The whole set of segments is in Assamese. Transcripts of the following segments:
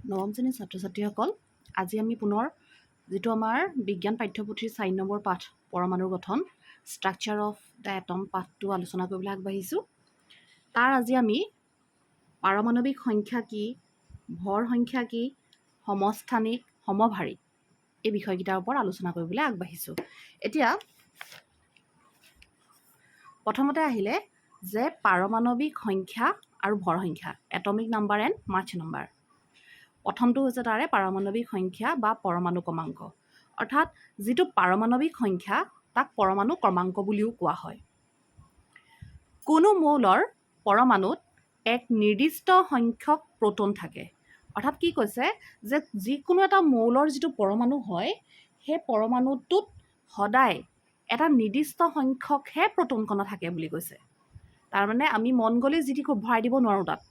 নৱম শ্ৰেণীৰ ছাত্ৰ ছাত্ৰীসকল, আজি আমি পুনৰ যিটো আমাৰ বিজ্ঞান পাঠ্যপুথিৰ ৪ নম্বৰ পাঠ পৰমাণুৰ গঠন ষ্ট্ৰাকচাৰ অফ দ্য এটম পাঠটো আলোচনা কৰিবলৈ আগবাঢ়িছোঁ। তাৰ আজি আমি পাৰমাণৱিক সংখ্যা কি, ভৰ সংখ্যা কি, সমস্থানিক, সমভাৰী এই বিষয়কেইটাৰ ওপৰত আলোচনা কৰিবলৈ আগবাঢ়িছোঁ। এতিয়া প্ৰথমতে আহিলে যে পাৰমাণৱিক সংখ্যা আৰু ভৰ সংখ্যা, atomic number and much number. প্ৰথমটো হৈছে তাৰে পাৰমাণৱিক সংখ্যা বা পৰমাণু ক্ৰমাংক, অৰ্থাৎ যিটো পাৰমাণৱিক সংখ্যা তাক পৰমাণু ক্ৰমাংক বুলিও কোৱা হয়। কোনো মৌলৰ পৰমাণুত এক নিৰ্দিষ্ট সংখ্যক প্ৰ'টন থাকে, অৰ্থাৎ কি কৈছে যে যিকোনো এটা মৌলৰ যিটো পৰমাণু হয় সেই পৰমাণুটোত সদায় এটা নিৰ্দিষ্ট সংখ্যকহে প্ৰ'টন কণা থাকে বুলি কৈছে। তাৰমানে আমি মন গ'লেই যি টি ভৰাই দিব নোৱাৰোঁ তাত।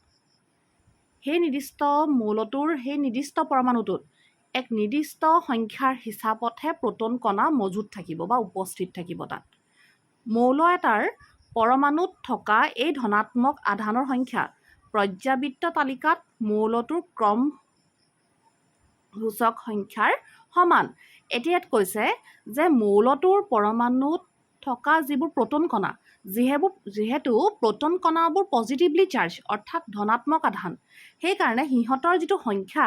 সেই নিৰ্দিষ্ট মৌলটোৰ সেই নিৰ্দিষ্ট পৰমাণুটোত এক নিৰ্দিষ্ট সংখ্যাৰ হিচাপতহে প্ৰ'টন কণা মজুত থাকিব বা উপস্থিত থাকিব তাত। মৌল এটাৰ পৰমাণুত থকা এই ধনাত্মক আধানৰ সংখ্যা পৰ্যাবৃত্ত তালিকাত মৌলটোৰ ক্ৰম সূচক সংখ্যাৰ সমান। এতিয়া ইয়াত কৈছে যে মৌলটোৰ পৰমাণুত থকা যিবোৰ প্ৰ'টন কণা, যিহেতু প্ৰ'টন কণাবোৰ পজিটিভলি চাৰ্জ অৰ্থাৎ ধনাত্মক আধান, সেইকাৰণে সিহঁতৰ যিটো সংখ্যা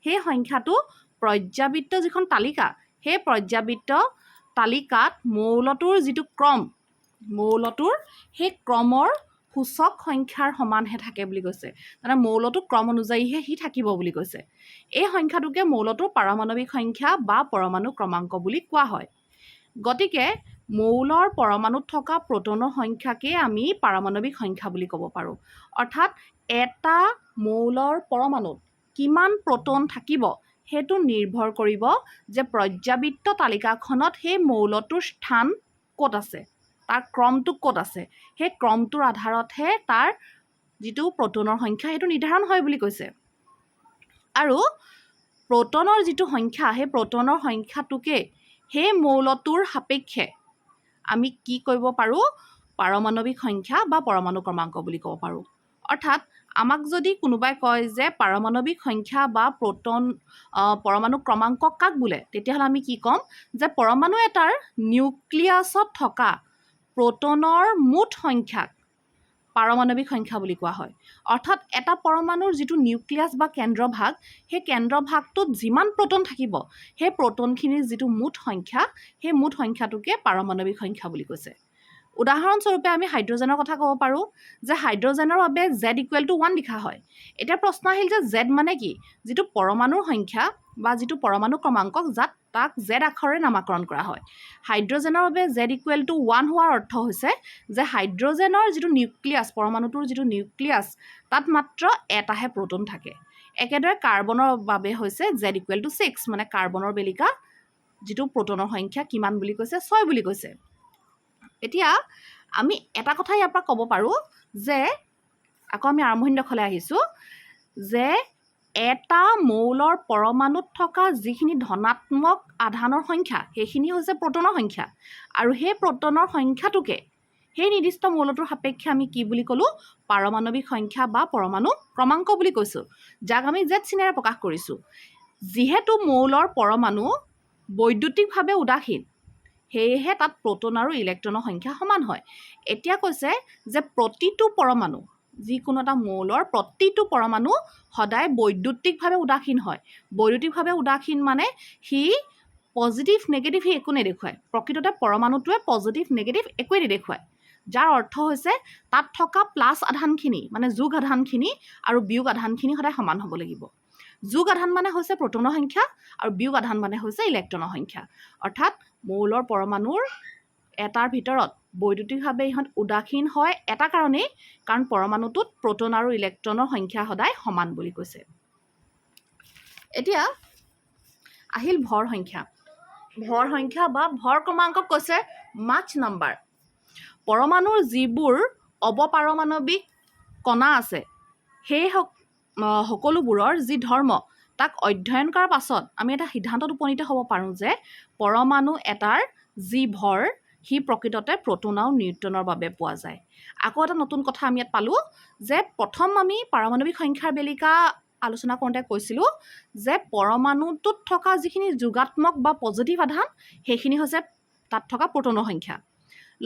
সেই সংখ্যাটো পৰ্যাবৃত্ত যিখন তালিকা সেই পৰ্যাবৃত্ত তালিকাত মৌলটোৰ যিটো ক্ৰম, মৌলটোৰ সেই ক্ৰমৰ সূচক সংখ্যাৰ সমানহে থাকে বুলি কৈছে। মানে মৌলটোৰ ক্ৰম অনুযায়ীহে সি থাকিব বুলি কৈছে। এই সংখ্যাটোকে মৌলটোৰ পাৰমাণৱিক সংখ্যা বা পৰমাণু ক্ৰমাংক বুলি কোৱা হয়। গতিকে মৌলৰ পৰমাণুত থকা প্ৰ'টনৰ সংখ্যাকে আমি পাৰমাণৱিক সংখ্যা বুলি ক'ব পাৰোঁ। অৰ্থাৎ এটা মৌলৰ পৰমাণুত কিমান প্ৰ'টন থাকিব সেইটো নিৰ্ভৰ কৰিব যে পৰ্যাবৃত্ত তালিকাখনত সেই মৌলটোৰ স্থান ক'ত আছে, তাৰ ক্ৰমটো ক'ত আছে। সেই ক্ৰমটোৰ আধাৰতহে তাৰ যিটো প্ৰ'টনৰ সংখ্যা সেইটো নিৰ্ধাৰণ হয় বুলি কৈছে। আৰু প্ৰ'টনৰ যিটো সংখ্যা সেই প্ৰ'টনৰ সংখ্যাটোকে সেই মৌলটোৰ সাপেক্ষে আমি কি কৰিব পাৰোঁ, পাৰমাণৱিক সংখ্যা বা পৰমাণু ক্ৰমাংক বুলি ক'ব পাৰোঁ। অৰ্থাৎ আমাক যদি কোনোবাই কয় যে পাৰমাণৱিক সংখ্যা বা পৰমাণু ক্ৰমাংক কাক বোলে, তেতিয়াহ'লে আমি কি ক'ম যে পৰমাণু এটাৰ নিউক্লিয়াছত থকা প্ৰ'টনৰ মুঠ সংখ্যাক পাৰমাণৱিক সংখ্যা বুলি কোৱা হয়। অৰ্থাৎ এটা পৰমাণুৰ যিটো নিউক্লিয়াছ বা কেন্দ্ৰভাগ, সেই কেন্দ্ৰভাগটোত যিমান প্ৰ'টন থাকিব সেই প্ৰ'টনখিনিৰ যিটো মুঠ সংখ্যা সেই মুঠ সংখ্যাটোকে পাৰমাণৱিক সংখ্যা বুলি কৈছে। উদাহৰণস্বৰূপে আমি হাইড্ৰজেনৰ কথা ক'ব পাৰোঁ যে হাইড্ৰজেনৰ বাবে Z=1 লিখা হয়। এতিয়া প্ৰশ্ন আহিল যে Z মানে কি, যিটো পৰমাণুৰ সংখ্যা বা যিটো পৰমাণু ক্ৰমাংকক তাক Z আখৰেৰে নামাকৰণ কৰা হয়। হাইড্ৰজেনৰ বাবে Z=1 হোৱাৰ অৰ্থ হৈছে যে হাইড্ৰজেনৰ যিটো নিউক্লিয়াছ, পৰমাণুটোৰ যিটো নিউক্লিয়াছ তাত মাত্ৰ এটাহে প্ৰ'টন থাকে। একেদৰে কাৰ্বনৰ বাবে হৈছে Z=6, মানে কাৰ্বনৰ বেলিকা যিটো প্ৰ'টনৰ সংখ্যা কিমান বুলি কৈছে, 6 বুলি কৈছে। এতিয়া আমি এটা কথা ইয়াৰ পৰা ক'ব পাৰোঁ যে আকৌ আমি আৰম্ভণিডোখৰলৈ আহিছোঁ যে এটা মৌলৰ পৰমাণুত থকা যিখিনি ধনাত্মক আধানৰ সংখ্যা সেইখিনি হৈছে প্ৰ'টনৰ সংখ্যা, আৰু সেই প্ৰ'টনৰ সংখ্যাটোকে সেই নিৰ্দিষ্ট মৌলটোৰ সাপেক্ষে আমি কি বুলি ক'লোঁ, পাৰমাণৱিক সংখ্যা বা পৰমাণু ক্ৰমাংক বুলি কৈছোঁ, যাক আমি Z চিনেৰে প্ৰকাশ কৰিছোঁ। যিহেতু মৌলৰ পৰমাণু বৈদ্যুতিকভাৱে উদাসীন, সেয়েহে তাত প্ৰ'টন আৰু ইলেক্ট্ৰনৰ সংখ্যা সমান হয়। এতিয়া কৈছে যে প্ৰতিটো পৰমাণু, যিকোনো এটা মৌলৰ প্ৰতিটো পৰমাণু সদায় বৈদ্যুতিকভাৱে উদাসীন হয়। বৈদ্যুতিকভাৱে উদাসীন মানে সি পজিটিভ নেগেটিভ সি একো নেদেখুৱায়। প্ৰকৃততে পৰমাণুটোৱে পজিটিভ নেগেটিভ একোৱেই নেদেখুৱায়, যাৰ অৰ্থ হৈছে তাত থকা প্লাছ আধানখিনি মানে যোগ আধানখিনি আৰু বিয়োগ আধানখিনি সদায় সমান হ'ব লাগিব। যোগ আধান মানে হৈছে প্ৰ'টনৰ সংখ্যা আৰু বিয়োগ আধান মানে হৈছে ইলেক্ট্ৰনৰ সংখ্যা। অৰ্থাৎ মৌলৰ পৰমাণুৰ এটাৰ ভিতৰত বৈদ্যুতিকভাৱে ইহঁত উদাসীন হয় এটা কাৰণেই, কাৰণ পৰমাণুটোত প্ৰ'টন আৰু ইলেক্ট্ৰনৰ সংখ্যা সদায় সমান বুলি কৈছে। এতিয়া আহিল ভৰ সংখ্যা। ভৰ সংখ্যা বা ভৰ ক্ৰমাংকক কৈছে মাছ নাম্বাৰ। পৰমাণুৰ যিবোৰ অৱপাৰমাণৱিক কণা আছে সেই সকলোবোৰৰ যি ধৰ্ম তাক অধ্যয়ন কৰাৰ পাছত আমি এটা সিদ্ধান্তত উপনীত হ'ব পাৰোঁ যে পৰমাণু এটাৰ যি ভৰ সি প্ৰকৃততে প্ৰ'টন আৰু নিউট্ৰনৰ বাবে পোৱা যায়। আকৌ এটা নতুন কথা আমি ইয়াত পালোঁ যে প্ৰথম আমি পাৰমাণৱিক সংখ্যাৰ বেলিকা আলোচনা কৰোঁতে কৈছিলোঁ যে পৰমাণুটোত থকা যিখিনি যোগাত্মক বা পজিটিভ আধান সেইখিনি হৈছে তাত থকা প্ৰটনৰ সংখ্যা।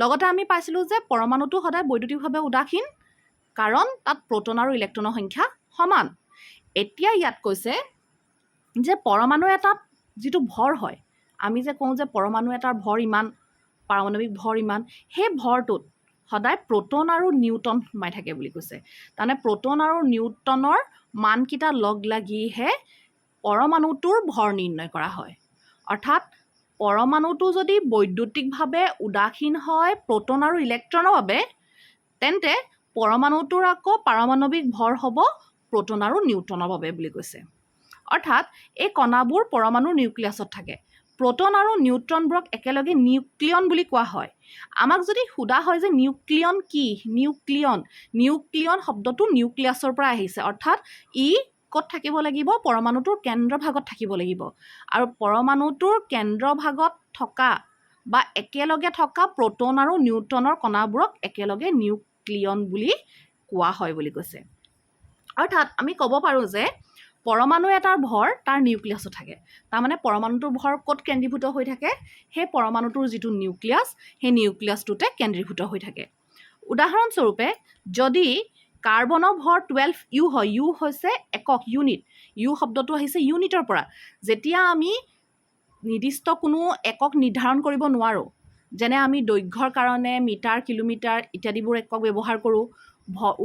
লগতে আমি পাইছিলোঁ যে পৰমাণুটো সদায় বৈদ্যুতিকভাৱে উদাসীন, কাৰণ তাত প্ৰটন আৰু ইলেক্ট্ৰনৰ সংখ্যা সমান। এতিয়া ইয়াত কৈছে যে পৰমাণু এটাত যিটো ভৰ হয়, আমি যে কওঁ যে পৰমাণু এটাৰ ভৰ ইমান, পাৰমাণৱিক ভৰ ইমান, সেই ভৰটোত সদায় প্ৰটন আৰু নিউটন সোমাই থাকে বুলি কৈছে। তাৰমানে প্ৰটন আৰু নিউটনৰ মানকেইটা লগ লাগিহে পৰমাণুটোৰ ভৰ নিৰ্ণয় কৰা হয়। অৰ্থাৎ পৰমাণুটো যদি বৈদ্যুতিকভাৱে উদাসীন হয় প্ৰটন আৰু ইলেক্ট্ৰনৰ বাবে, তেন্তে পৰমাণুটোৰ আকৌ পাৰমাণৱিক ভৰ হ'ব প্ৰটন আৰু নিউটনৰ বাবে বুলি কৈছে। অৰ্থাৎ এই কণাবোৰ পৰমাণুৰ নিউক্লিয়াছত থাকে। প্ৰটন আৰু নিউট্ৰনবোৰক একেলগে নিউক্লিয়ন বুলি কোৱা হয়। আমাক যদি সোধা হয় যে নিউক্লিয়ন কি, নিউক্লিয়ন শব্দটো নিউক্লিয়াছৰ পৰা আহিছে। অৰ্থাৎ ই ক'ত থাকিব লাগিব? পৰমাণুটোৰ কেন্দ্ৰভাগত থাকিব লাগিব। আৰু পৰমাণুটোৰ কেন্দ্ৰভাগত থকা বা একেলগে থকা প্ৰটন আৰু নিউট্ৰনৰ কণাবোৰক একেলগে নিউক্লিয়ন বুলি কোৱা হয় বুলি কৈছে। অৰ্থাৎ আমি ক'ব পাৰোঁ যে পৰমাণু এটাৰ ভৰ তাৰ নিউক্লিয়াছত থাকে। তাৰমানে পৰমাণুটোৰ ভৰ ক'ত কেন্দ্ৰীভূত হৈ থাকে? সেই পৰমাণুটোৰ যিটো নিউক্লিয়াছ, সেই নিউক্লিয়াছটোতে কেন্দ্ৰীভূত হৈ থাকে। উদাহৰণস্বৰূপে যদি কাৰ্বনৰ ভৰ 12U হয়, ইউ হৈছে একক, ইউনিট। ইউ শব্দটো আহিছে ইউনিটৰ পৰা। যেতিয়া আমি নিৰ্দিষ্ট কোনো একক নিৰ্ধাৰণ কৰিব নোৱাৰোঁ, যেনে আমি দৈৰ্ঘ্যৰ কাৰণে মিটাৰ, কিলোমিটাৰ ইত্যাদিবোৰ একক ব্যৱহাৰ কৰোঁ,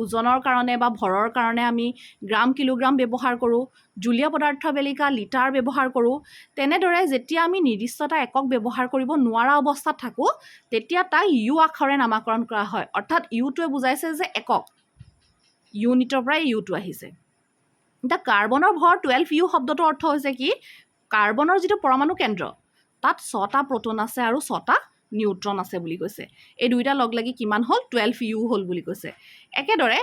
ওজনৰ কাৰণে বা ভৰৰ কাৰণে আমি গ্ৰাম, কিলোগ্ৰাম ব্যৱহাৰ কৰোঁ, জুলীয় পদাৰ্থ বেলিকা লিটাৰ ব্যৱহাৰ কৰোঁ। তেনেদৰে যেতিয়া আমি নিৰ্দিষ্ট এটা একক ব্যৱহাৰ কৰিব নোৱাৰা অৱস্থাত থাকোঁ, তেতিয়া তাক ইউ আখৰে নামাকৰণ কৰা হয়। অৰ্থাৎ ইউটোৱে বুজাইছে যে একক, ইউনিটৰ পৰাই ইউটো আহিছে। এতিয়া কাৰ্বনৰ ভৰ 12U শব্দটোৰ অৰ্থ হৈছে কি? কাৰ্বনৰ যিটো পৰমাণু কেন্দ্ৰ, তাত 6টা প্ৰটন আছে আৰু 6টা নিউট্ৰন আছে বুলি কৈছে। এই দুইটা লগ লাগি কিমান হ'ল? 12U হ'ল বুলি কৈছে। একেদৰে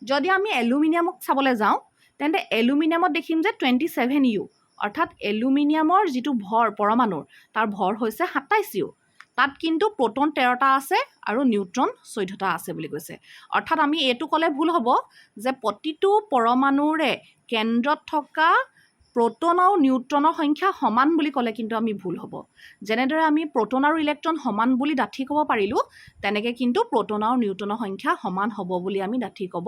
যদি আমি এলুমিনিয়ামক চাবলৈ যাওঁ, তেন্তে এলুমিনিয়ামত দেখিম যে 27U। অৰ্থাৎ এলুমিনিয়ামৰ যিটো ভৰ পৰমাণুৰ, তাৰ ভৰ হৈছে 27U। তাত কিন্তু প্ৰটন 13টা আছে আৰু নিউট্ৰন 14টা আছে বুলি কৈছে। অৰ্থাৎ আমি এইটো ক'লে ভুল হ'ব যে প্ৰতিটো পৰমাণুৰে কেন্দ্ৰত থকা প্ৰটন আৰু নিউট্ৰনৰ সংখ্যা সমান বুলি ক'লে কিন্তু আমি ভুল হ'ব। যেনেদৰে আমি প্ৰটন আৰু ইলেক্ট্ৰন সমান বুলি ডাঠি ক'ব পাৰিলোঁ, তেনেকৈ কিন্তু প্ৰটন আৰু নিউট্ৰনৰ সংখ্যা সমান হ'ব বুলি আমি ডাঠি ক'ব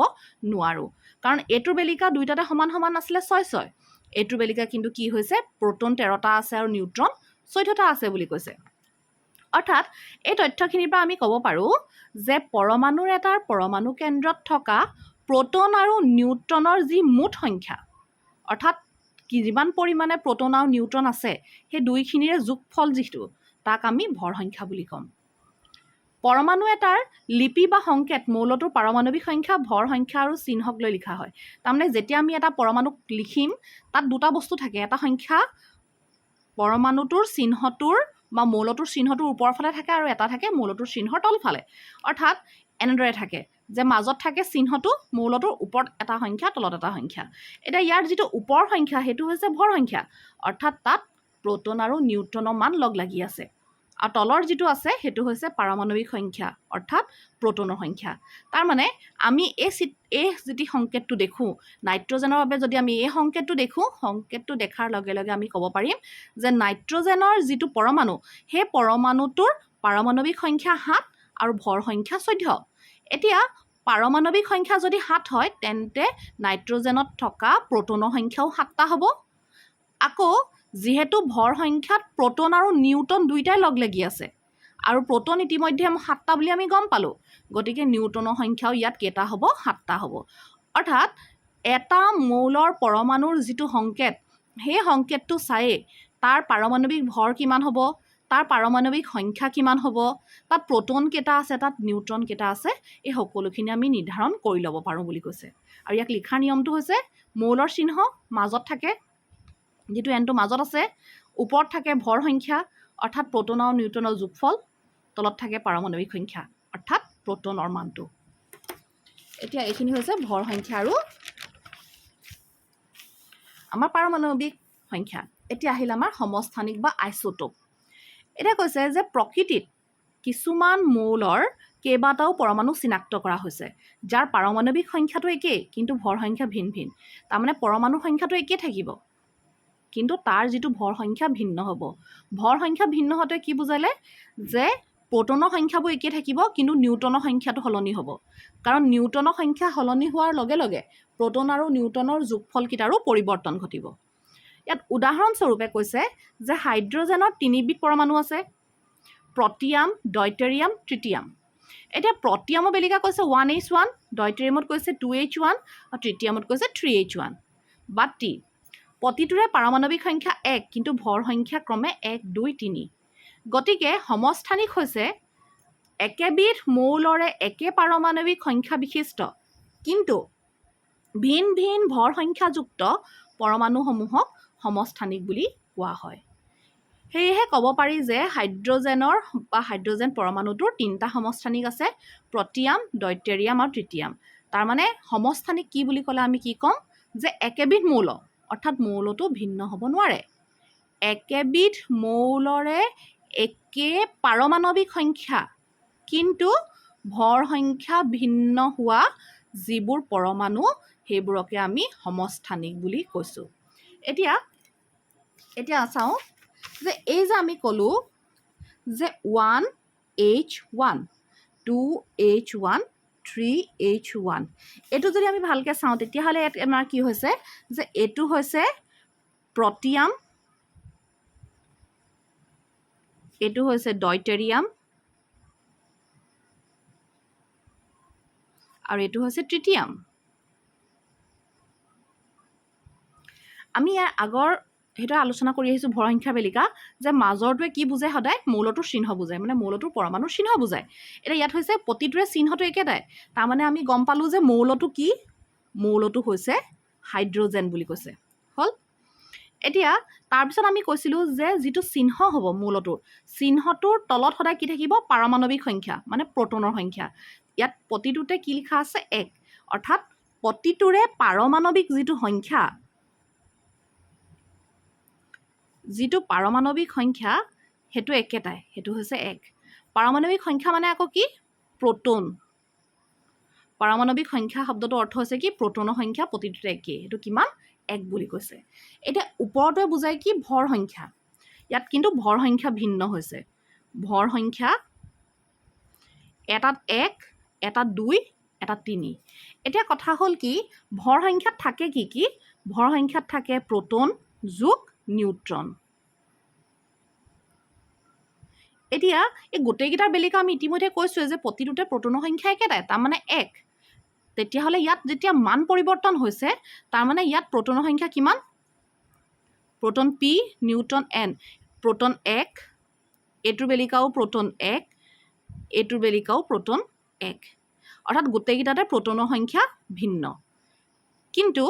নোৱাৰোঁ। কাৰণ এইটোৰ বেলিকা দুইটাতে সমান সমান আছিলে 6-6। এইটোৰ বেলিকা কিন্তু কি হৈছে? প্ৰটন 13টা আছে আৰু নিউট্ৰন 14টা আছে বুলি কৈছে। অৰ্থাৎ এই তথ্যখিনিৰ পৰা আমি ক'ব পাৰোঁ যে পৰমাণুৰ এটাৰ পৰমাণু কেন্দ্ৰত থকা প্ৰটন আৰু নিউট্ৰনৰ যি মুঠ সংখ্যা, অৰ্থাৎ যিমান পৰিমাণে প্ৰটন আৰু নিউট্ৰন আছে, সেই দুইখিনিৰে যোগফল যিটো, তাক আমি ভৰ সংখ্যা বুলি ক'ম। পৰমাণু এটাৰ লিপি বা সংকেত মৌলটোৰ পাৰমাণৱিক সংখ্যা, ভৰ সংখ্যা আৰু চিহ্নক লৈ লিখা হয়। তাৰমানে যেতিয়া আমি এটা পৰমাণুক লিখিম, তাত দুটা বস্তু থাকে। এটা সংখ্যা পৰমাণুটোৰ চিহ্নটোৰ বা মৌলটোৰ চিহ্নটোৰ ওপৰৰ ফালে থাকে আৰু এটা থাকে মৌলটোৰ চিহ্নৰ তলফালে। অৰ্থাৎ এনেদৰে থাকে যে মাজত থাকে চিহ্নটো, মৌলটোৰ ওপৰত এটা সংখ্যা, তলত এটা সংখ্যা। এতিয়া ইয়াৰ যিটো ওপৰৰ সংখ্যা সেইটো হৈছে ভৰ সংখ্যা। অৰ্থাৎ তাত প্ৰটন আৰু নিউট্ৰনৰ মান লগ লাগি আছে। আৰু তলৰ যিটো আছে সেইটো হৈছে পাৰমাণৱিক সংখ্যা, অৰ্থাৎ প্ৰটনৰ সংখ্যা। তাৰমানে আমি এই যিটো সংকেতটো দেখোঁ, নাইট্ৰজেনৰ বাবে যদি আমি এই সংকেতটো দেখোঁ, সংকেতটো দেখাৰ লগে লগে আমি ক'ব পাৰিম যে নাইট্ৰজেনৰ যিটো পৰমাণু, সেই পৰমাণুটোৰ পাৰমাণৱিক সংখ্যা 7 আৰু ভৰ সংখ্যা 14। এতিয়া পাৰমাণৱিক সংখ্যা যদি 7 হয়, তেন্তে নাইট্ৰজেনত থকা প্ৰটনৰ সংখ্যাও 7টা হ'ব। আকৌ যিহেতু ভৰ সংখ্যাত প্ৰটন আৰু নিউট্ৰন দুইটাই লগ লাগি আছে, আৰু প্ৰটন ইতিমধ্যে 7টা বুলি আমি গম পালোঁ, গতিকে নিউট্ৰনৰ সংখ্যাও ইয়াত কেইটা হ'ব? 7টা হ'ব। অৰ্থাৎ এটা মৌলৰ পৰমাণুৰ যিটো সংকেত, সেই সংকেতটো চায়েই তাৰ পাৰমাণৱিক ভৰ কিমান হ'ব, তাৰ পাৰমাণৱিক সংখ্যা কিমান হ'ব, তাত প্ৰটন কেইটা আছে, তাত নিউট্ৰন কেইটা আছে, এই সকলোখিনি আমি নিৰ্ধাৰণ কৰি ল'ব পাৰোঁ বুলি কৈছে। আৰু ইয়াক লিখাৰ নিয়মটো হৈছে মৌলৰ চিহ্ন মাজত থাকে, যিটো এনটো মাজত আছে, ওপৰত থাকে ভৰ সংখ্যা অৰ্থাৎ প্ৰটন আৰু নিউট্ৰনৰ যোগফল, তলত থাকে পাৰমাণৱিক সংখ্যা অৰ্থাৎ প্ৰটনৰ মানটো। এতিয়া এইখিনি হৈছে ভৰ সংখ্যা আৰু আমাৰ পাৰমাণৱিক সংখ্যা। এতিয়া আহিল আমাৰ সমস্থানিক বা আইচোটোপ। এতিয়া কৈছে যে প্ৰকৃতিত কিছুমান মৌলৰ কেইবাটাও পৰমাণু চিনাক্ত কৰা হৈছে যাৰ পাৰমাণৱিক সংখ্যাটো একেই কিন্তু ভৰ সংখ্যা ভিন ভিন তাৰমানে পৰমাণুৰ সংখ্যাটো একেই থাকিব কিন্তু তাৰ যিটো ভৰ সংখ্যা ভিন্ন হ'ব ভৰ সংখ্যা ভিন্ন হওঁতে কি বুজালে যে প্ৰটনৰ সংখ্যাবোৰ একেই থাকিব কিন্তু নিউটনৰ সংখ্যাটো সলনি হ'ব কাৰণ নিউটনৰ সংখ্যা সলনি হোৱাৰ লগে লগে প্ৰটন আৰু নিউটনৰ যোগফলকেইটাৰো পৰিৱৰ্তন ঘটিব ইয়াত উদাহৰণস্বৰূপে কৈছে যে হাইড্ৰজেনৰ তিনিবিধ পৰমাণু আছে প্ৰটিয়াম ডয়টেৰিয়াম ট্ৰিটিয়াম এতিয়া প্ৰটিয়ামৰ বেলিকা কৈছে 1H1 ডয়টেৰিয়ামত কৈছে 2H1 আৰু ট্ৰিটিয়ামত কৈছে 3H1 বাতি প্ৰতিটোৰে পাৰমাণৱিক সংখ্যা 1 কিন্তু ভৰ সংখ্যা ক্ৰমে 1 2 3 গতিকে সমস্থানিক হৈছে একেবিধ মৌলৰে একে পাৰমাণৱিক সংখ্যা বিশিষ্ট কিন্তু ভিন ভিন ভৰ সংখ্যাযুক্ত পৰমাণুসমূহক সমস্থানিক বুলি কোৱা হয় সেয়েহে ক'ব পাৰি যে হাইড্ৰজেনৰ বা হাইড্ৰজেন পৰমাণুটোৰ তিনিটা সমস্থানিক আছে প্ৰটিয়াম ডয়টেৰিয়াম আৰু ট্ৰিটিয়াম তাৰমানে সমস্থানিক কি বুলি ক'লে আমি কি ক'ম যে একেবিধ মৌল অৰ্থাৎ মৌলটো ভিন্ন হ'ব নোৱাৰে একেবিধ মৌলৰে একে পাৰমাণৱিক সংখ্যা কিন্তু ভৰ সংখ্যা ভিন্ন হোৱা যিবোৰ পৰমাণু সেইবোৰকে আমি সমস্থানিক বুলি কৈছোঁ এতিয়া চাওঁ যে এই যে আমি ক'লোঁ যে 1H1 2H1 3H1 এইটো যদি আমি ভালকৈ চাওঁ তেতিয়াহ'লে ইয়াত আমাৰ কি হৈছে যে এইটো হৈছে প্ৰটিয়াম এইটো হৈছে ডয়টেৰিয়াম আৰু এইটো হৈছে ট্ৰিটিয়াম আমি ইয়াৰ আগৰ সেইটো আলোচনা কৰি আহিছোঁ ভৰ সংখ্যা বেলিকা যে মাজৰটোৱে কি বুজায় সদায় মৌলটোৰ চিহ্ন বুজায় মানে মৌলটোৰ পৰমাণুৰ চিহ্ন বুজায় এতিয়া ইয়াত হৈছে প্ৰতিটোৰে চিহ্নটো একেটাই তাৰমানে আমি গম পালোঁ যে মৌলটো কি মৌলটো হৈছে হাইড্ৰজেন বুলি কৈছে হ'ল এতিয়া তাৰপিছত আমি কৈছিলোঁ যে যিটো চিহ্ন হ'ব মৌলটোৰ চিহ্নটোৰ তলত সদায় কি থাকিব পাৰমাণৱিক সংখ্যা মানে প্ৰটনৰ সংখ্যা ইয়াত প্ৰতিটোতে কি লিখা আছে 1 অৰ্থাৎ প্ৰতিটোৰে পাৰমাণৱিক যিটো সংখ্যা যিটো পাৰমাণৱিক সংখ্যা সেইটো একেটাই সেইটো হৈছে 1 পাৰমাণৱিক সংখ্যা মানে আকৌ কি প্ৰটন পাৰমাণৱিক সংখ্যা শব্দটো অৰ্থ হৈছে কি প্ৰটনৰ সংখ্যা প্ৰতিটোতে একেই সেইটো কিমান 1 বুলি কৈছে এতিয়া ওপৰতে বুজায় কি ভৰ সংখ্যা ইয়াত কিন্তু ভৰ সংখ্যা ভিন্ন হৈছে ভৰ সংখ্যা এটাত 1 এটাত 2 এটাত 3 এতিয়া কথা হ'ল কি ভৰ সংখ্যাত থাকে কি ভৰ সংখ্যাত থাকে প্ৰটন যোগ নিউট্ৰন এতিয়া এই গোটেইকেইটাৰ বেলিকা আমি ইতিমধ্যে কৈছোঁ যে প্ৰতিটোতে প্ৰটনৰ সংখ্যা একেটাই তাৰমানে 1 তেতিয়াহ'লে ইয়াত যেতিয়া মান পৰিৱৰ্তন হৈছে তাৰমানে ইয়াত প্ৰটনৰ সংখ্যা কিমান proton P neutron N proton 1 এইটোৰ বেলিকাও প্ৰটন 1 এইটোৰ বেলিকাও প্ৰটন 1 অৰ্থাৎ গোটেইকেইটাতে প্ৰটনৰ সংখ্যা ভিন্ন কিন্তু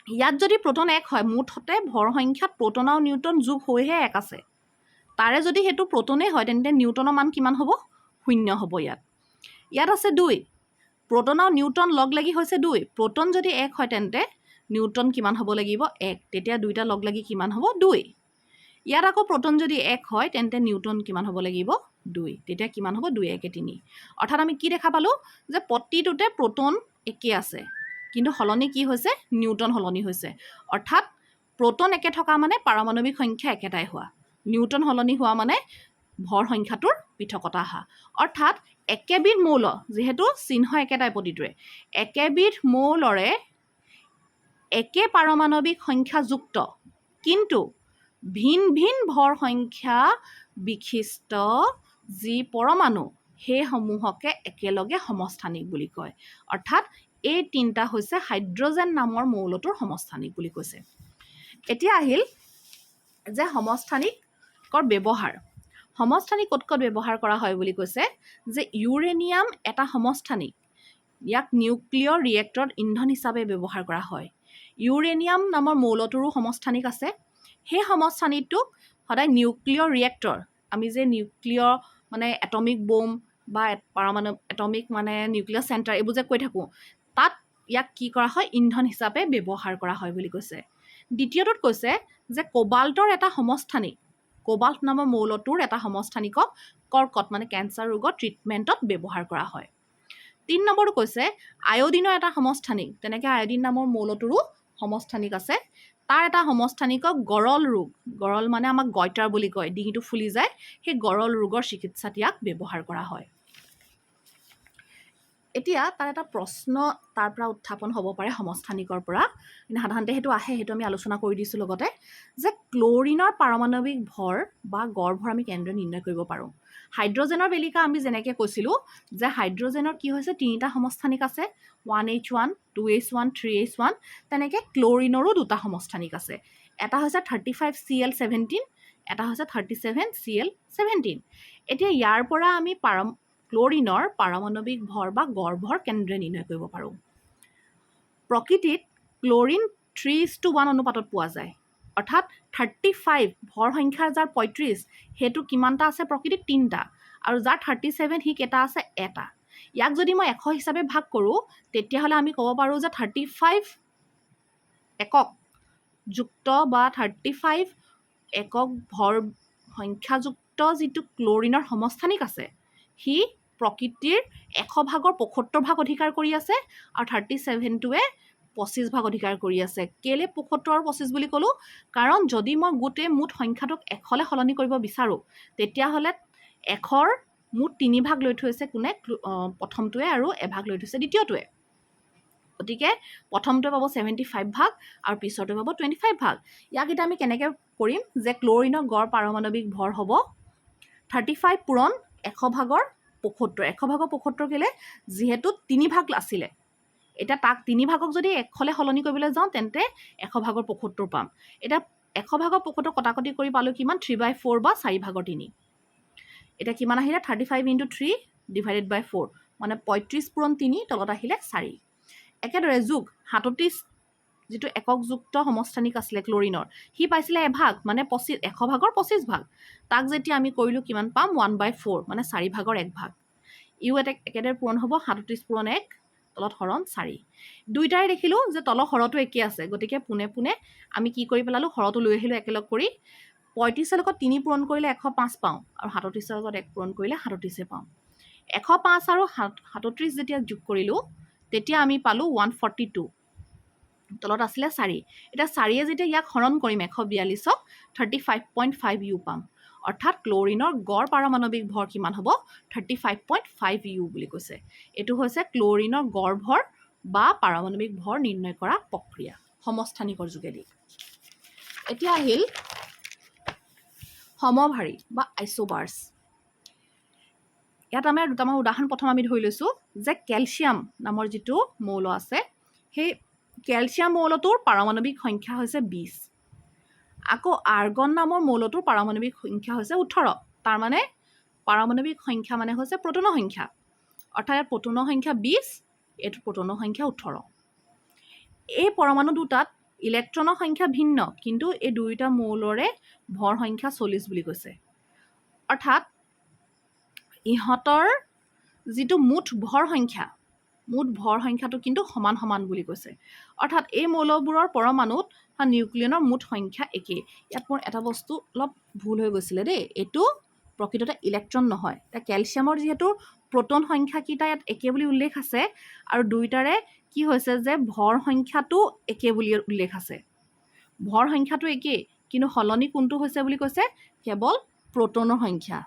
ইয়াত যদি প্ৰটন 1 হয় মুঠতে ভৰ সংখ্যাত প্ৰটন আৰু নিউট্ৰন যোগ হৈহে 1 আছে তাৰে যদি সেইটো প্ৰটনেই হয় তেন্তে নিউটনৰ মান কিমান হ'ব 0 হ'ব ইয়াত আছে 2 প্ৰটন আৰু নিউট্ৰন লগ লাগি হৈছে 2 প্ৰটন যদি 1 হয় তেন্তে নিউট্ৰন কিমান হ'ব লাগিব 1 তেতিয়া দুইটা লগ লাগি কিমান হ'ব 2 ইয়াত আকৌ প্ৰটন যদি 1 হয় তেন্তে নিউট্ৰন কিমান হ'ব লাগিব 2 তেতিয়া কিমান হ'ব 2 1 3 অৰ্থাৎ আমি কি দেখা পালোঁ যে প্ৰতিটোতে প্ৰটন একে আছে কিন্তু সলনি কি হৈছে নিউট্ৰন সলনি হৈছে অৰ্থাৎ প্ৰটন একে থকা মানে পাৰমাণৱিক সংখ্যা একেটাই হোৱা নিউট্ৰন সলনি হোৱা মানে ভৰ সংখ্যাটোৰ পৃথকতা অহা অৰ্থাৎ একেবিধ মৌল যিহেতু চিহ্ন একেটাই প্ৰতিটোৰে একেবিধ মৌলৰে একে পাৰমাণৱিক সংখ্যাযুক্ত কিন্তু ভিন ভিন ভৰ সংখ্যা বিশিষ্ট যি পৰমাণু সেইসমূহকে একেলগে সমস্থানিক বুলি কয় অৰ্থাৎ এই তিনিটা হৈছে হাইড্ৰজেন নামৰ মৌলটোৰ সমস্থানিক বুলি কৈছে এতিয়া আহিল যে সমস্থানিকৰ ব্যৱহাৰ সমস্থানিক ক'ত ব্যৱহাৰ কৰা হয় বুলি কৈছে যে ইউৰেনিয়াম এটা সমস্থানিক ইয়াক নিউক্লিয়াৰ ৰিয়েক্টৰত ইন্ধন হিচাপে ব্যৱহাৰ কৰা হয় ইউৰেনিয়াম নামৰ মৌলটোৰো সমস্থানিক আছে সেই সমস্থানিকটোক সদায় নিউক্লিয়াৰ ৰিয়েক্টৰ আমি যে নিউক্লিয়াৰ মানে এটমিক বোম বা পাৰমাণৱিক এটমিক মানে নিউক্লিয়াৰ চেণ্টাৰ এইবোৰ যে কৈ থাকোঁ তাত ইয়াক কি কৰা হয় ইন্ধন হিচাপে ব্যৱহাৰ কৰা হয় বুলি কৈছে দ্বিতীয়টোত কৈছে যে কোবাল্টৰ এটা সমস্থানিক কোবাল্ট নামৰ মৌলটোৰ এটা সমস্থানিকক কৰ্কট মানে কেঞ্চাৰ ৰোগৰ ট্ৰিটমেণ্টত ব্যৱহাৰ কৰা হয়। 3 নম্বৰটো কৈছে আয়ডিনৰ এটা সমস্থানিক, তেনেকৈ আয়ডিন নামৰ মৌলটোৰো সমস্থানিক আছে। তাৰ এটা সমস্থানিকক গৰল ৰোগ, গৰল মানে আমাক গইটাৰ বুলি কয়, ডিঙিটো ফুলি যায়, সেই গৰল ৰোগৰ চিকিৎসাত ইয়াক ব্যৱহাৰ কৰা হয়। এতিয়া তাৰ এটা প্ৰশ্ন তাৰ পৰা উত্থাপন হ'ব পাৰে সমস্থানিকৰ পৰা, কিন্তু সাধাৰণতে সেইটো আহে, সেইটো আমি আলোচনা কৰি দিছোঁ লগতে, যে ক্লৰিনৰ পাৰমাণৱিক ভৰ বা গড় ভৰ আমি কেনেদৰে নিৰ্ণয় কৰিব পাৰোঁ। হাইড্ৰজেনৰ বেলিকা আমি যেনেকৈ কৈছিলোঁ যে হাইড্ৰজেনৰ কি হৈছে 3টা সমস্থানিক আছে, 1H1, 2H1, 3H1, তেনেকৈ ক্লৰিনৰো 2টা সমস্থানিক আছে। এটা হৈছে 35Cl17, এটা হৈছে 37Cl17। এতিয়া ইয়াৰ পৰা আমি ক্লৰিনৰ পাৰমাণৱিক ভৰ বা গড় ভৰ কেনেদৰে নিৰ্ণয় কৰিব পাৰোঁ। প্ৰকৃতিত ক্লৰিন 3:1 অনুপাতত পোৱা যায়, অৰ্থাৎ 35 ভৰ সংখ্যাৰ যাৰ 35 সেইটো কিমানটা আছে প্ৰকৃতিত 3টা, আৰু যাৰ 37 সি কেইটা আছে 1টা। ইয়াক যদি মই 100 হিচাপে ভাগ কৰোঁ তেতিয়াহ'লে আমি ক'ব পাৰোঁ যে 35 একক যুক্ত বা 35 একক ভৰ সংখ্যাযুক্ত যিটো ক্লৰিনৰ সমস্থানিক আছে সি প্ৰকৃতিৰ 100 ভাগৰ 75 ভাগ অধিকাৰ কৰি আছে, আৰু 37টোৱে 25 ভাগ অধিকাৰ কৰি আছে। কেলে 75 আৰু 25 বুলি ক'লোঁ, কাৰণ যদি মই গোটেই মুঠ সংখ্যাটোক 100লৈ সলনি কৰিব বিচাৰোঁ তেতিয়াহ'লে 100ৰ মুঠ 3 ভাগ লৈ থৈছে কোনে, প্ৰথমটোৱে, আৰু এভাগ লৈ থৈছে দ্বিতীয়টোৱে। গতিকে প্ৰথমটোৱে পাব 75 ভাগ আৰু পিছৰটোৱে পাব 25 ভাগ। ইয়াক এতিয়া আমি কেনেকৈ কৰিম যে ক্লৰিনৰ গড় পাৰমাণৱিক ভৰ হ'ব 35 পূৰণ 100 ভাগৰ 75। 100 ভাগৰ 75 কেলে, যিহেতু 3 ভাগ আছিলে, এতিয়া তাক 3 ভাগক যদি 100লৈ সলনি কৰিবলৈ যাওঁ তেন্তে 100 ভাগৰ 75 পাম। এতিয়া 100 ভাগৰ 75 কটাকটি কৰি পালোঁ কিমান, 3/4 বা 4 ভাগৰ 3। এতিয়া কিমান আহিলে, 35 × 3 / 4, মানে 35 পূৰণ 3, তলত আহিলে 4। একেদৰে যোগ 37 যিটো এককযুক্ত সমস্থানিক আছিলে ক্লৰিনৰ, সি পাইছিলে এভাগ, মানে 100 ভাগৰ 25 ভাগ। তাক যেতিয়া আমি কৰিলোঁ কিমান পাম, 1/4, মানে 4 ভাগৰ 1 ভাগ। ইও একেদৰে পূৰণ হ'ব, 37 পূৰণ 1, তলত হৰণ 4। দুইটাৰে দেখিলোঁ যে তলৰ হৰটো একেই আছে, গতিকে পোনে পোনে আমি কি কৰি পেলালোঁ, হৰটো লৈ আহিলোঁ একেলগ কৰি। 35ৰ লগত 3 পূৰণ কৰিলে 105 পাওঁ, আৰু 37ৰ লগত 1 পূৰণ কৰিলে 37 পাওঁ। 105 আৰু 37 যেতিয়া যোগ কৰিলোঁ তেতিয়া আমি পালোঁ 142, তলত আছিলে 4। এতিয়া 4য়ে যেতিয়া ইয়াক হৰণ কৰিম 142ক 35.5 ইউ পাম, অৰ্থাৎ ক্লৰিনৰ গড় পাৰমাণৱিক ভৰ কিমান হ'ব, 35.5 ইউ বুলি কৈছে। এইটো হৈছে ক্লৰিনৰ গড় ভৰ বা পাৰমাণৱিক ভৰ নিৰ্ণয় কৰা প্ৰক্ৰিয়া সমস্থানিকৰ যোগেদি। এতিয়া আহিল সমভাৰী বা আইচোবাৰ্ছ। ইয়াত আমাৰ দুটামান উদাহৰণ প্ৰথম আমি ধৰি লৈছোঁ যে কেলছিয়াম নামৰ যিটো মৌল আছে, সেই কেলছিয়াম মৌলটোৰ পাৰমাণৱিক সংখ্যা হৈছে 20। আকৌ আৰ্গন নামৰ মৌলটোৰ পাৰমাণৱিক সংখ্যা হৈছে 18। তাৰমানে পাৰমাণৱিক সংখ্যা মানে হৈছে প্ৰটনৰ সংখ্যা, অৰ্থাৎ ইয়াত প্ৰটনৰ সংখ্যা 20, এইটো প্ৰটনৰ সংখ্যা 18। এই পৰমাণু দুটাত ইলেক্ট্ৰনৰ সংখ্যা ভিন্ন, কিন্তু এই দুয়োটা মৌলৰে ভৰ সংখ্যা 40 বুলি কৈছে। অৰ্থাৎ ইহঁতৰ যিটো মুঠ ভৰ সংখ্যাটো কিন্তু সমান সমান বুলি কৈছে। অৰ্থাৎ এই মৌলবোৰৰ পৰমাণুত নিউক্লিয়নৰ মুঠ সংখ্যা একেই। ইয়াত মোৰ এটা বস্তু অলপ ভুল হৈ গৈছিলে দেই, এইটো প্ৰকৃততে ইলেক্ট্ৰন নহয়। এতিয়া কেলছিয়ামৰ যিহেতু প্ৰটন সংখ্যাকেইটা ইয়াত একে বুলি উল্লেখ আছে, আৰু দুয়োটাৰে কি হৈছে যে ভৰ সংখ্যাটো একে বুলি উল্লেখ আছে। ভৰ সংখ্যাটো একেই, কিন্তু সলনি কোনটো হৈছে বুলি কৈছে, কেৱল প্ৰটনৰ সংখ্যা।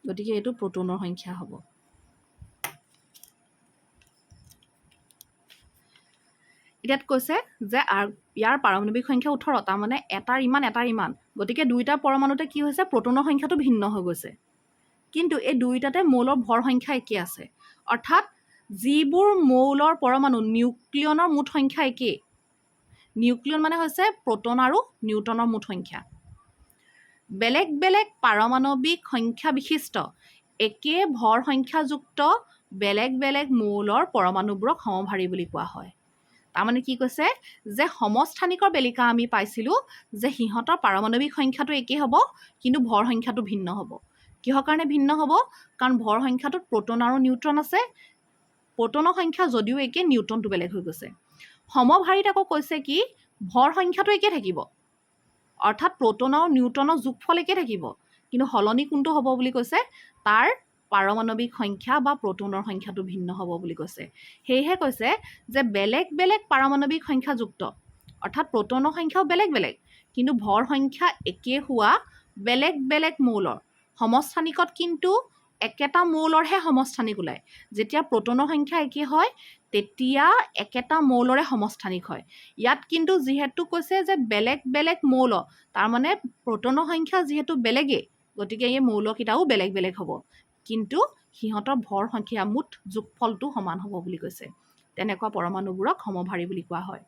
গতিকে এইটো প্ৰটনৰ সংখ্যা হ'ব। ইয়াত কৈছে যে ইয়াৰ পাৰমাণৱিক সংখ্যা 18, তাৰমানে এটাৰ ইমান। গতিকে দুইটা পৰমাণুতে কি হৈছে, প্ৰটনৰ সংখ্যাটো ভিন্ন হৈ গৈছে, কিন্তু এই দুইটাতে মৌলৰ ভৰ সংখ্যা একে আছে। অৰ্থাৎ যিবোৰ মৌলৰ পৰমাণু নিউক্লিয়নৰ মুঠ সংখ্যা একেই, নিউক্লিয়ন মানে হৈছে প্ৰটন আৰু নিউট্ৰনৰ মুঠ সংখ্যা, বেলেগ বেলেগ পাৰমাণৱিক সংখ্যা বিশিষ্ট একে ভৰ সংখ্যাযুক্ত বেলেগ বেলেগ মৌলৰ পৰমাণুবোৰক সমভাৰী বুলি কোৱা হয়। তাৰমানে কি কৈছে যে সমস্থানিকৰ বেলিকা আমি পাইছিলোঁ যে সিহঁতৰ পাৰমাণৱিক সংখ্যাটো একেই হ'ব, কিন্তু ভৰ সংখ্যাটো ভিন্ন হ'ব। কিহৰ কাৰণে ভিন্ন হ'ব, কাৰণ ভৰ সংখ্যাটোত প্ৰটন আৰু নিউট্ৰন আছে, প্ৰটনৰ সংখ্যা যদিও একে, নিউট্ৰনটো বেলেগ হৈ গৈছে। সমভাৰীত আকৌ কৈছে কি ভৰ সংখ্যাটো একে থাকিব, অৰ্থাৎ প্ৰ'টন আৰু নিউট্ৰনৰ যোগফল একে থাকিব, কিন্তু সলনি কোনটো হ'ব বুলি কৈছে, তাৰ পাৰমাণৱিক সংখ্যা বা প্ৰ'টনৰ সংখ্যাটো ভিন্ন হ'ব বুলি কৈছে। সেয়েহে কৈছে যে বেলেগ বেলেগ পাৰমাণৱিক সংখ্যাযুক্ত, অৰ্থাৎ প্ৰ'টনৰ সংখ্যাও বেলেগ বেলেগ, কিন্তু ভৰ সংখ্যা একে হোৱা বেলেগ বেলেগ মৌলৰ সমস্থানিকত কিন্তু একেটা মৌলৰহে সমস্থানিক ওলায়। যেতিয়া প্ৰ'টনৰ সংখ্যা একে হয় তেতিয়া একেটা মৌলৰে সমস্থানিক হয়। ইয়াত কিন্তু যিহেতু কৈছে যে বেলেগ বেলেগ মৌল, তাৰমানে প্ৰ'টনৰ সংখ্যা যিহেতু বেলেগেই, গতিকে এই মৌলকেইটাও বেলেগ বেলেগ হ'ব, কিন্তু সিহঁতৰ ভৰ সংখ্যা মুঠ যোগফলটো সমান হ'ব বুলি কৈছে। তেনেকুৱা পৰমাণুবোৰক সমভাৰী বুলি কোৱা হয়।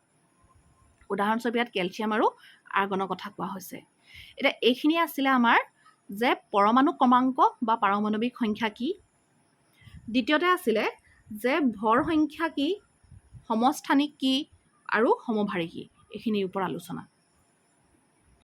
উদাহৰণস্বৰূপে ইয়াত কেলছিয়াম আৰু আৰ্গনৰ কথা কোৱা হৈছে। এতিয়া এইখিনি আছিলে আমাৰ যে পৰমাণু ক্ৰমাংক বা পাৰমাণৱিক সংখ্যা কি। দ্বিতীয়তে আছিলে যে ভৰ সংখ্যা কি, সমস্থানিক কি আৰু সমভাৰী কি, এইখিনিৰ ওপৰত আলোচনা।